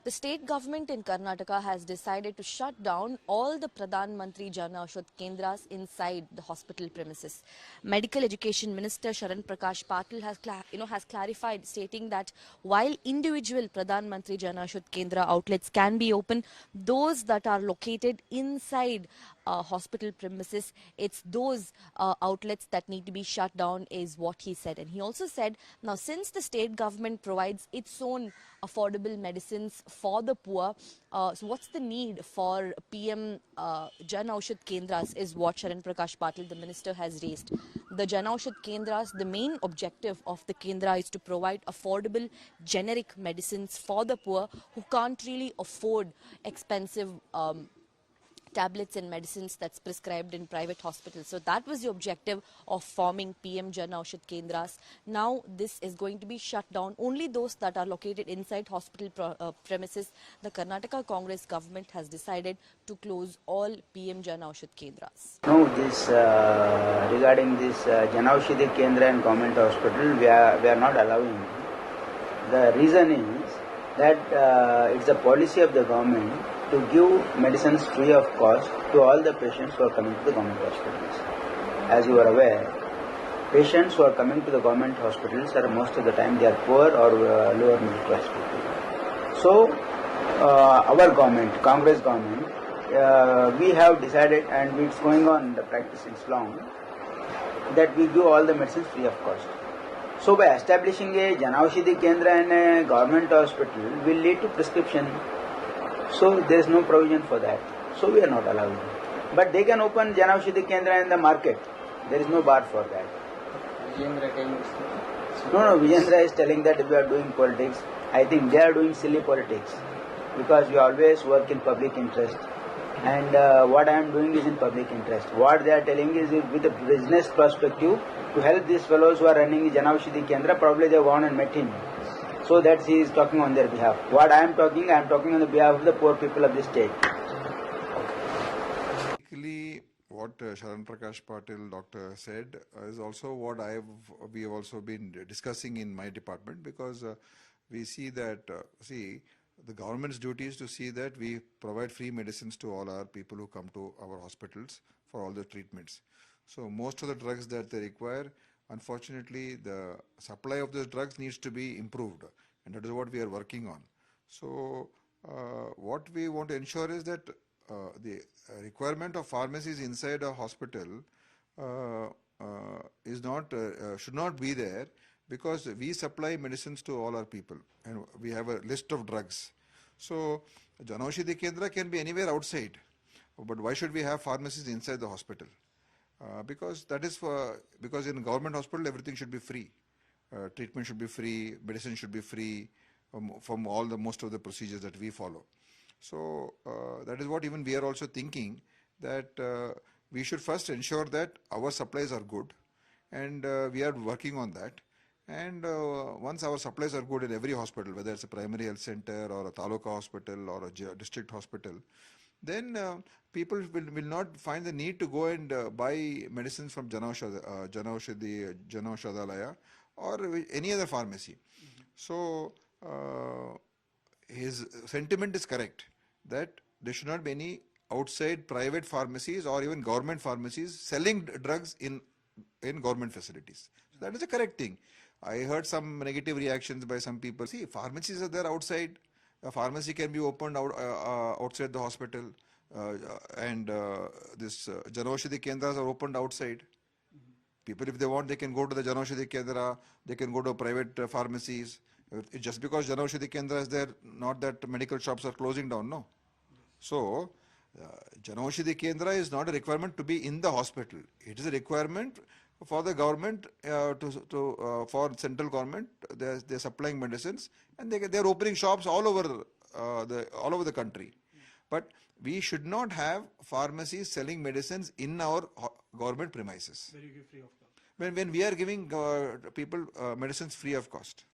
The state government in Karnataka has decided to shut down all the Pradhan Mantri Jan Aushadh Kendras inside the hospital premises. Medical Education Minister Sharan Prakash Patil has clarified, stating that while individual Pradhan Mantri Jan Aushadh Kendra outlets can be open, those that are located inside hospital premises, it's those outlets that need to be shut down, is what he said. And he also said, now since the state government provides its own affordable medicines for the poor, so what's the need for PM Jan Aushadh Kendras, is what Sharan Prakash Patil, the minister, has raised. The Jan Aushadh Kendras, the main objective of the Kendra is to provide affordable generic medicines for the poor who can't really afford expensive tablets and medicines that's prescribed in private hospitals. So that was the objective of forming PM Jan Aushadh Kendras. Now this is going to be shut down. Only those that are located inside hospital premises. The Karnataka Congress government has decided to close all PM Jan Aushadh Kendras. No, this regarding this Jan Aushadhi Kendra and government hospital, we are not allowing. The reason is that it's a policy of the government to give medicines free of cost to all the patients who are coming to the government hospitals. As you are aware, patients who are coming to the government hospitals are most of the time they are poor or lower middle class people. So, our government, Congress government, we have decided, and it's going on the practice since long, that we give all the medicines free of cost. So by establishing a Jan Aushadhi Kendra in a government hospital will lead to prescription. So there is no provision for that. So we are not allowing. But they can open Jan Aushadhi Kendra in the market. There is no bar for that. No, Vijendra is telling that we are doing politics. I think they are doing silly politics because we always work in public interest. And what I am doing is in public interest. What they are telling is with a business perspective to help these fellows who are running Jan Aushadhi Kendra. Probably they have gone and met him. So that he is talking on their behalf. What I am talking on the behalf of the poor people of the state. Basically, what Sharan Prakash Patil, doctor, said is also what we have also been discussing in my department, because we see that, the government's duty is to see that we provide free medicines to all our people who come to our hospitals for all the treatments. So most of the drugs that they require, unfortunately, the supply of those drugs needs to be improved, and that is what we are working on. So what we want to ensure is that the requirement of pharmacies inside a hospital should not be there, because we supply medicines to all our people and we have a list of drugs. So Jan Aushadhi Kendra can be anywhere outside, but why should we have pharmacies inside the hospital? Because in government hospital everything should be free. Treatment should be free, medicine should be free from most of the procedures that we follow. So that is what even we are also thinking, that we should first ensure that our supplies are good, and we are working on that. And once our supplies are good in every hospital, whether it's a primary health center or a taluka hospital or a district hospital, then people will not find the need to go and buy medicines from Jan Aushadhalaya or any other pharmacy. So his sentiment is correct, that there should not be any outside private pharmacies or even government pharmacies selling drugs in government facilities. So that is the correct thing. I heard some negative reactions by some people. See, pharmacies are there outside. A pharmacy can be opened outside the hospital, and this Jan Aushadhi Kendras are opened outside. People, if they want, they can go to the Jan Aushadhi Kendra, they can go to private pharmacies. Just because Jan Aushadhi Kendra is there, not that medical shops are closing down, no. So, Jan Aushadhi Kendra is not a requirement to be in the hospital. It is a requirement for the government, for central government. They're supplying medicines, and they're opening shops all over the country. But we should not have pharmacies selling medicines in our government premises. When we are giving people medicines free of cost.